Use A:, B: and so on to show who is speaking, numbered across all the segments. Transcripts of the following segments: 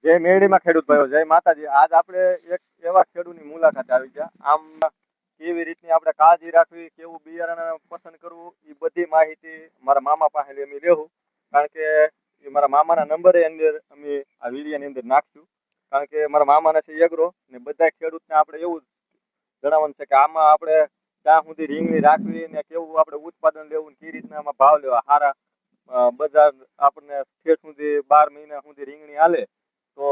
A: જય મેરડીમાં ખેડૂત ભાઈઓ, જય માતાજી. આજ આપણે એક એવા ખેડૂતની મુલાકાતે આવી ગયા. આમ કેવી રીતની આપણે કાળજી રાખવી, કેવું બિયારણ પસંદ કરવું, એ બધી માહિતી મારા મામા પાસે અમે લેવું. કારણ કે એ મારા મામાના નંબરે અંદર અમે આ વિડીયોની અંદર નાખશું. કારણ કે મારા મામાના છે એગ્રો ને બધા ખેડૂતને આપણે એવું જણાવવાનું છે કે આમાં આપણે ક્યાં સુધી રીંગણી રાખવી ને કેવું આપણે ઉત્પાદન લેવું, કઈ રીતના આમાં ભાવ લેવા સારા. બજાર આપણને ઠેઠ સુધી 12 મહિના સુધી રીંગણી હાલે તો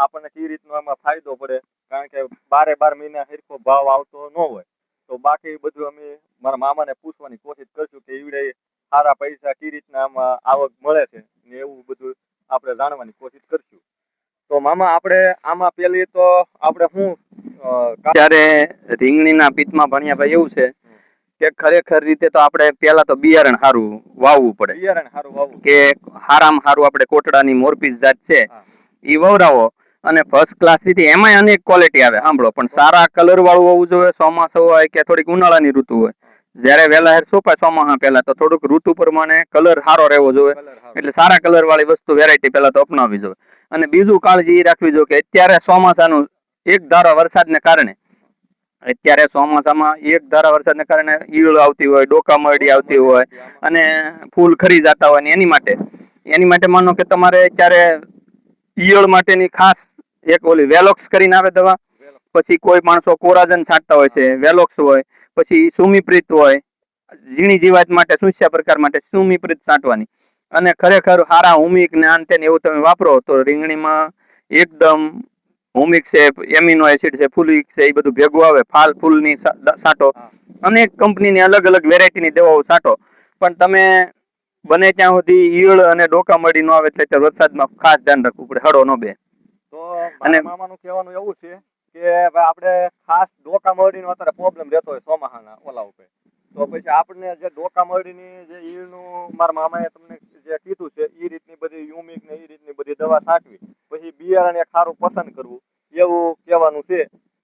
A: આપણને કઈ રીતનો આમાં ફાયદો પડે. કારણ કે 12 મહિના સરખો ભાવ આવતો ન હોય. તો બાકી બધું અમે મારા મામાને પૂછવાની કોશિશ કરશું કે ઈવડે સારા પૈસા કઈ રીતના આમાં આવક મળે છે ને એવું બધું આપણે જાણવાની કોશિશ કરશું. તો મામા આપણે આમાં પેલી તો આપણે શું
B: ત્યારે રીંગણીના પિત્તમાં ભણ્યા ભાઈ એવું છે કે ખરેખર રીતે તો આપણે પેલા તો બિયારણ સારું વાવવું પડે.
A: બિયારણ સારું વાવવું
B: કે હારામાં સારું આપણે કોટડાની મોરપીસ જાત છે ઈ વવરાવો અને ફર્સ્ટ ક્લાસ રીતે એમાંય અનેક ક્વોલિટી આવે. સાંભળો, પણ સારા કલર વાળું હોવું જોઈએ. ચોમાસું હોય કે થોડીક ઉનાળાની ઋતુ હોય, જયારે વહેલા હેર સોંપાય ચોમાસા પહેલા તો થોડુંક ઋતુ પ્રમાણે કલર સારો રહેવો જોઈએ. એટલે સારા કલર વાળી વસ્તુ વેરાયટી પેલા તો અપનાવવી જોઈએ. અને બીજું કાળજી એ રાખવી જોઈએ કે અત્યારે ચોમાસાનું એક ધારા વરસાદને કારણે અત્યારે ચોમાસામાં એક ધારા વરસાદને કારણે ઈયળ આવતી હોય, ડોકા મરડી આવતી હોય અને ફૂલ ખરી જતા હોય ને એની માટે માનો કે તમારે અત્યારે ઈયળ માટેની ખાસ એક ઓલી વેલોક્સ કરીને આવે દવા. પછી કોઈ માણસો કોરાજન છાંટતા હોય છે, વેલોક્સ હોય. પછી સુમિપ્રીત હોય, ઝીણી જીવાત માટે સુસ્યા પ્રકાર માટે સુમિપ્રીત છાંટવાની. અને ખરેખર સારા હુમિક ને આનતે એવું તમે વાપરો તો રીંગણીમાં એકદમ હુમિક છે, એમિનો એસિડ છે, ફુલિક છે, એ બધું ભેગું આવે. ફાલ ફૂલની છાંટો, અનેક કંપનીની અલગ અલગ વેરાયટીની દવાઓ છાંટો. પણ તમે બને ત્યાં સુધી ઈયળ અને ડોકા મળી ન આવે એટલે વરસાદમાં ખાસ ધ્યાન રાખવું પડે, હળો ન બે.
A: તો મારા મામાનું કહેવાનું એવું છે કે ભાઈ આપણે ખાસ ડોકા મરડીનો અત્યારે પ્રોબ્લેમ રહેતો હોય ચોમાસાના ઓલા ઉપર. તો પછી આપણને જે ડોકા મરડીની જે ઈયળનું મારા મામાએ તમને જે કીધું છે એ રીતની બધી યુમિક ને એ રીતની બધી દવા છાંટવી. પછી બિયારણ એક સારું પસંદ કરવું એવું કહેવાનું છે.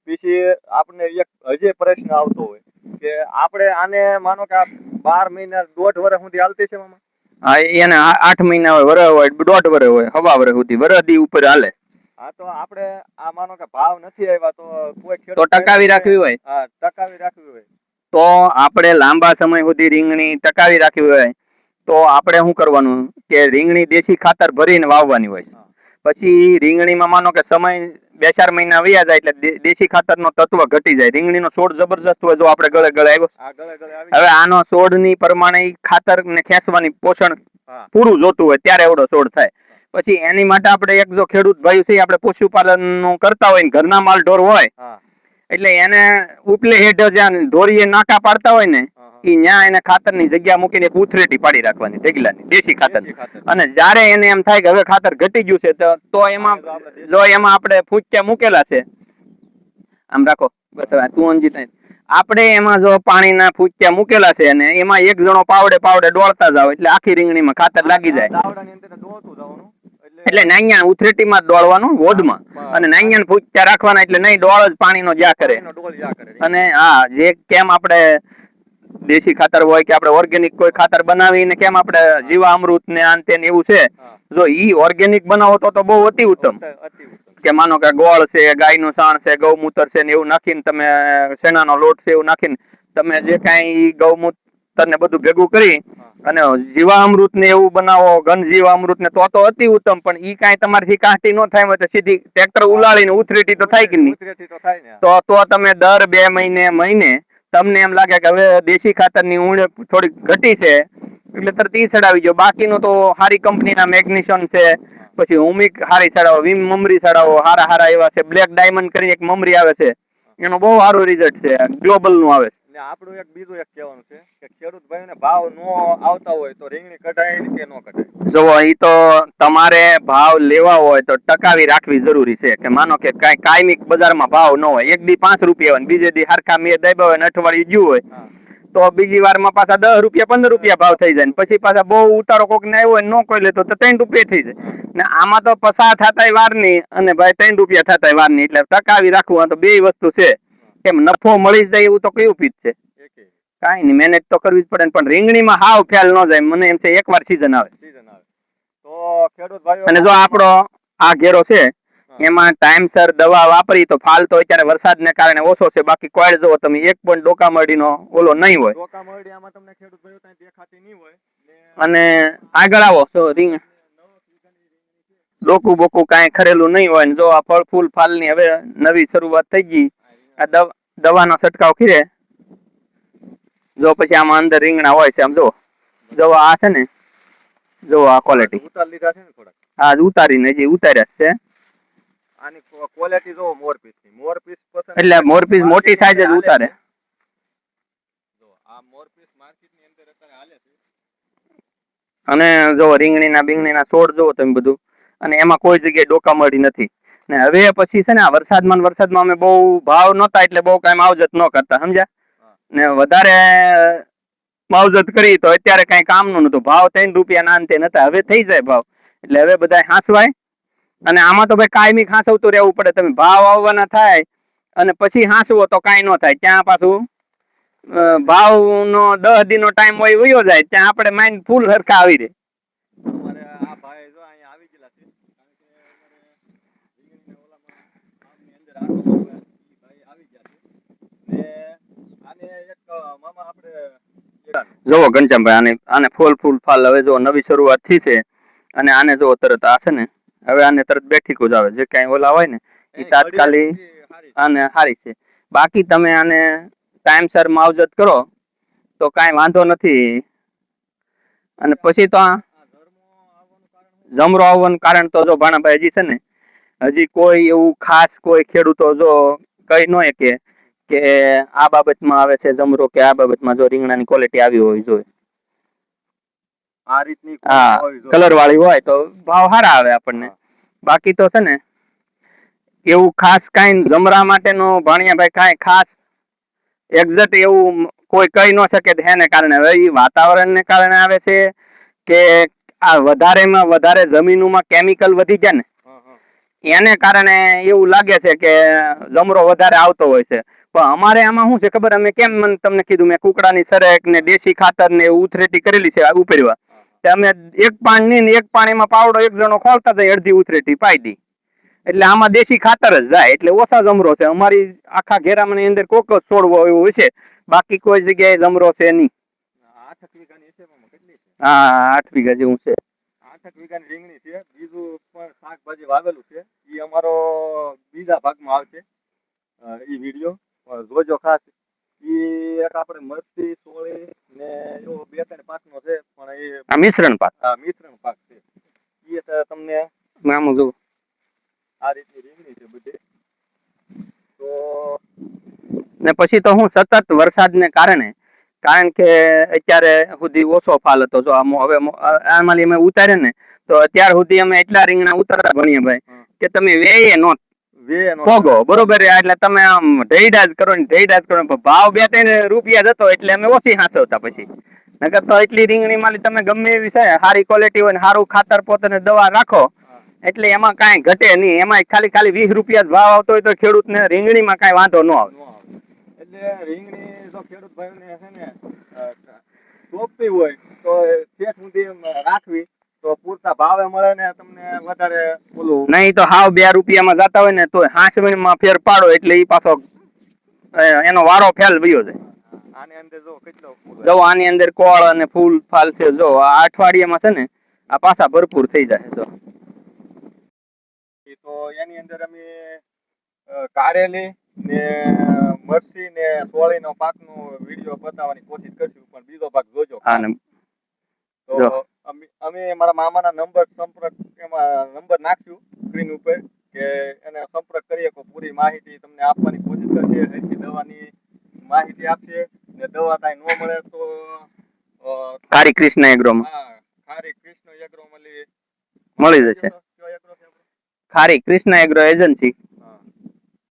A: પછી આપણને એક હજી પ્રશ્ન આવતો હોય કે આપણે આને માનો કે 12 મહિના 1.5 વર્ષ સુધી હાલતી છે મામા.
B: હા, એને 8 મહિના હોય, વરસ હોય, 1.5 વર્ષ હોય, હવા વર્ષ સુધી, વરસદી ઉપર હાલે.
A: હા, તો આપણે આ માનો કે ભાવ નથી આવ્યા તો કોઈ ખેડૂત
B: તો ટકાવી રાખવી હોય,
A: હા ટકાવી રાખવી હોય
B: તો આપણે લાંબા સમય સુધી રીંગણી ટકાવી રાખવી હોય તો આપણે શું કરવાનું કે રીંગણી દેશી ખાતર ભરીને વાવવાની હોય. પછી રીંગણીમાં માનો કે સમય 2-4 મહિના વયા જાય એટલે દેશી ખાતરનો તત્વ ઘટી જાય. રીંગણીનો છોડ જબરજસ્ત હોય જો આપણે ગળે ગળે આવ્યો. હવે આનો છોડની પ્રમાણે ખાતર ને ખેંચવાની પોષણ પૂરું જોતું હોય ત્યારે એવડો છોડ થાય. પછી એની માટે આપણે એક જો ખેડૂત ભાઈ છે આપણે પશુપાલન નું કરતા હોય ને ઘરના માલ ઢોર હોય એટલે એને ઉપલે હેઠ જ્યાં ધોરીએ નાકા પાડતા હોય ને ઈ ન્યા એને ખાતરની જગ્યા મૂકીને ઉથરેટી પાડી રાખવાની ઢગલાની દેશી ખાતર. અને જ્યારે એને એમ થાય કે હવે ખાતર ઘટી ગયું છે તો એમાં જો એમાં આપણે ફૂટક્યા મૂકેલા છે, આમ રાખો બસ હવે તું અંજી થાય, આપણે એમાં જો પાણીના ફૂટક્યા મૂકેલા છે અને એમાં એક જણો પાવડે પાવડે ડોળતા જાવ એટલે આખી રીંગણીમાં ખાતર લાગી જાય. એટલે નાંગ્યા ઉથરેટીમાં દોડવાનું હોદમાં અને નાંગ્યા ફૂટક્યા રાખવાના એટલે નહીં ડોળ જ પાણીનો જ્યા કરે. અને હા, જે કેમ આપણે દેશી ખાતર હોય કે આપણે ઓર્ગેનિક કોઈ ખાતર બનાવીને કેમ આપણે જીવામૃત ને આંતે ને એવું છે, જો ઈ ઓર્ગેનિક બનાવો તો બહુ અતિ ઉત્તમ. કે માનો કે ગોળ છે, ગાયનું સાણ છે, ગૌમૂત્ર છે ને એવું નાખીને તમે શેણાનો લોટ છે એવું નાખીને તમે જે કાંઈ ગૌમૂત્ર ને બધું ભેગું કરી અને જીવામૃત ને એવું બનાવો, ઘન જીવામૃત ને તો અતિ ઉત્તમ. પણ ઈ કાંઈ તમારથી કાંટી ન થાય તો સીધી ટ્રેક્ટર ઉલાળીને ઉથરેટી તો થાય કે નહીં. તો તમે દર 2 મહિને તમને એમ લાગે કે હવે દેશી ખાતરની ઉણપ થોડીક ઘટી છે એટલે તરત ઈ સડાવી ગયો. બાકીનો તો સારી કંપનીના મેગ્નેશિયમ છે, પછી હુમિક હારી સડાવો, વિમ મમરી સડાવો, હારા એવા છે. બ્લેક ડાયમંડ કરીને એક મમરી આવે છે, એનો બહુ સારું રિઝલ્ટ છે, ગ્લોબલ નું આવે છે.
A: ને આપણું એક બીજું એક કહેવાનું છે કે ખેડૂત ભાઈને ભાવ નો આવતા હોય તો રીંગણી કઢાય કે ન કઢાય.
B: જો ઈ તો તમારે ભાવ લેવા હોય તો ટકાવી રાખવી જરૂરી છે. કે માનો કે કાયમી બજારમાં ભાવ ન હોય, એક દી 5 રૂપિયા હોય બીજે દી હરખા મેં દાબ્યા હોય ને અઠવાડિયું ગયું હોય તો બીજી વારમાં પાછા 10 રૂપિયા 15 રૂપિયા ભાવ થઈ જાય. પછી પાછા બહુ ઉતારો કોક ને આવ્યો હોય ન કોઈ લેતો તો 3 રૂપિયા થઈ જાય. ને આમાં તો પસાર થતાય વાર નહીં અને ભાઈ 3 રૂપિયા થતાય વાર નહીં. એટલે ટકાવી રાખવું તો બે વસ્તુ છે. કેમ નફો મળી જાય એવું તો કયું પીત છે? કાંઈ નહીં, મહેનત તો કરવી જ પડે. પણ રીંગણીમાં હાવ ખ્યાલ ન જાય. મને એમ છે એકવાર સીઝન આવે
A: તો ખેડૂત ભાઈઓ
B: અને જો આપણો આ ઘેરો છે એમાં ટાઈમસર દવા વાપરી તો ફાલ તો અત્યારે વરસાદને કારણે ઓછો છે, બાકી કોઈ જો તમે એક પણ ડોકામડીનો ઓલો નહીં હોય.
A: ડોકામરડી આમાં તમને ખેડૂત ભાઈઓ ત્યાં દેખાતી નહીં હોય ને
B: અને આગળ આવો તો રીંગ
A: 9 વીઘાની રીંગણી છે.
B: ડોકું બોકું કાંઈ ખરેલું નહીં હોય ને જો આ ફળ ફૂલ ફાલની હવે નવી શરૂઆત થઈ ગઈ. આ દવાનો છંટકાવ ખીરે જો પછી આમાં અંદર રીંગણા હોય છે. આમ જો આ છે ને, જો આ ક્વોલિટી
A: ઉતાર લીધા છે ને થોડાક.
B: આ ઉતારીને જે ઉતાર્યા છે.
A: આની ક્વોલિટી જો મોરપીસની. મોરપીસ પસંદ
B: એટલે મોરપીસ મોટી સાઈઝ જ ઉતારે.
A: જો આ મોરપીસ માર્કેટની અંદર અત્યારે હાલે છે.
B: અને જો રીંગણીના બીંગણીના છોડ જોવો તમે બધું, અને એમાં કોઈ જગ્યાએ ડોકા મળી નથી. ને હવે પછી છે ને આ વરસાદમાં અમે બહુ ભાવ નહોતા એટલે બહુ કાંઈ માવજત ન કરતા, સમજ્યા? ને વધારે માવજત કરી તો અત્યારે કાંઈ કામનું નતું. ભાવ 3 રૂપિયા ના અંતે નતા, હવે થઈ જાય ભાવ. એટલે હવે બધા હાંસવાય. અને આમાં તો ભાઈ કાયમી હાંસવતું રહેવું પડે. તમે ભાવ આવવાના થાય અને પછી હાંસવો તો કાંઈ ન થાય. ત્યાં પાછું ભાવનો 10 દીનો ટાઈમ હોય વયો જાય, ત્યાં આપણે માઇન્ડ ફૂલ હરખા આવી રહે.
A: અમારે આ ભાઈ જો અહીંયા આવી ગયેલા છે, કારણ કે અમારે રીંગણીના ઓલામાં ગામની અંદર આટો મારવા ઈ ભાઈ આવી ગયા છે. ને આને એક મામા આપણે
B: જોવો ઘનશ્યામભાઈ, આને ફૂલ ફાલ હવે જો નવી શરૂઆત થઈ છે. અને આને જો તરત આ છે ને, હવે આને તરત બેઠીકું જ આવે. જે કાંઈ ઓલા હોય ને એ તાત્કાલિક આને સારી છે. બાકી તમે આને ટાઈમસર માવજત કરો તો કાંઈ વાંધો નથી. અને પછી તો આ જમરો આવવાનું કારણ તો જો ભાણાભાઈ હજી છે ને, હજી કોઈ એવું ખાસ કોઈ ખેડૂતો જો કહી ન કે આ બાબતમાં આવે છે જમરો, કે આ બાબતમાં જો રીંગણાની ક્વોલિટી આવી હોવી જોઈએ.
A: આ રીતની
B: હા, કલર વાળી હોય તો ભાવ સારા આવે આપણને. બાકી તો છે ને એવું ખાસ કાંઈ જમરા માટેનું ભાણિયાભાઈ કાંઈ ખાસ એક્ઝેક્ટ એવું કોઈ કહી ન શકે એને કારણે. હવે એ વાતાવરણને કારણે આવે છે કે આ વધારેમાં વધારે જમીનોમાં કેમિકલ વધી જાય ને એને કારણે એવું લાગે છે કે જમરો વધારે આવતો હોય છે. પણ અમારે આમાં શું છે ખબર, અમે કેમ તમને કીધું, મેં કુકડાની સરક ને દેશી ખાતર ને ઉથરેટી કરેલી છે ઉપરવા. અમે એક પાણી ને એક પાણીમાં પાવડો એક જણો ખોલતા જાય, અડધી ઉથરેટી પાઈ દી. એટલે આમાં દેશી ખાતર જ જાય, એટલે ઓછા જમરો છે. અમારી આખા ઘેરામણી અંદર કોક જ છોડવો એવું છે, બાકી કોઈ જગ્યાએ જમરો છે નહીં.
A: 8 વીઘાની છે મામા, કેટલી છે?
B: હા, 8 વીઘા જેવું છે.
A: 8 વીઘાની રીંગણી છે. બીજું પણ શાકભાજી વાવેલું છે. ઈ અમારો બીજા ભાગમાં આવશે ઈ વિડીયો, જોજો ખાસ. ઈ એક આપણે મરચી, સોળી ને એવો 2-3 પાકનો છે, પણ એ
B: આ મિશ્રણ પાક.
A: હા, મિશ્રણ પાક છે. ઈ તમને
B: નામ જો
A: આ રીતની રીંગણી છે બધી. તો
B: ને પછી તો હું સતત વરસાદને કારણે, કારણ કે અત્યારે સુધી ઓછો ફાલ હતો. જો હવે આમાં અમે ઉતારે ને તો અત્યાર સુધી અમે એટલા રીંગણા ઉતારતા ભણીએ ભાઈ કે તમે વેયે નો પોગો બરોબર. એટલે તમે આમ ઢેડા જ કરો ને ઢેડા જ કરો. ભાવ 2-3 રૂપિયા જતો એટલે અમે ઓછી હાંસવતા. પછી નકર તો એટલી રીંગણી માં તમે ગમે એવી છે સારી ક્વોલિટી હોય ને સારું ખાતર પોતાને દવા રાખો એટલે એમાં કાંઈ ઘટે નહીં. એમાં ખાલી 20 રૂપિયા જ ભાવ આવતો હોય તો ખેડૂતને રીંગણીમાં કાંઈ વાંધો ન આવે.
A: એટલે રીંગણી જો ખેડૂત ભાઈઓને છે ને સોંપવી હોય તો તે સુધી રાખવી તો પૂરતા ભાવે મળે ને તમને વધારે ઓલું
B: નહીં તો હાવ 2 રૂપિયામાં જતા હોય ને તો હાંસવીણમાં ફેર પાડો એટલે એ પાછો એનો વારો ફેલ વયો જાય.
A: આની અંદર જો કેટલો
B: જો આની અંદર કોળ અને ફૂલ ફાલ છે. જો આ અઠવાડિયામાં છે ને આ પાછા ભરપૂર થઈ જાય. જો
A: તો એની અંદર અમે કારેલી ને મરચી ને સોળી નો પાક નો વિડીયો બતાવવાની કોશિશ કરશું, પણ બીજો ભાગ જોજો. તો અમે મારા મામાના સંપર્ક એમાં નંબર નાખ્યું સ્ક્રીન ઉપર કે એને સંપર્ક કરીએ તો પૂરી માહિતી તમને આપવાની કોશિશ કરશે. એથી દવાની માહિતી આપશે ને દવા કાંઈ ન મળે તો
B: ખારી કૃષ્ણ એગ્રોમાં
A: ખારી કૃષ્ણ એગ્રો
B: મળી જશે. ખારી કૃષ્ણ એગ્રો એજન્સી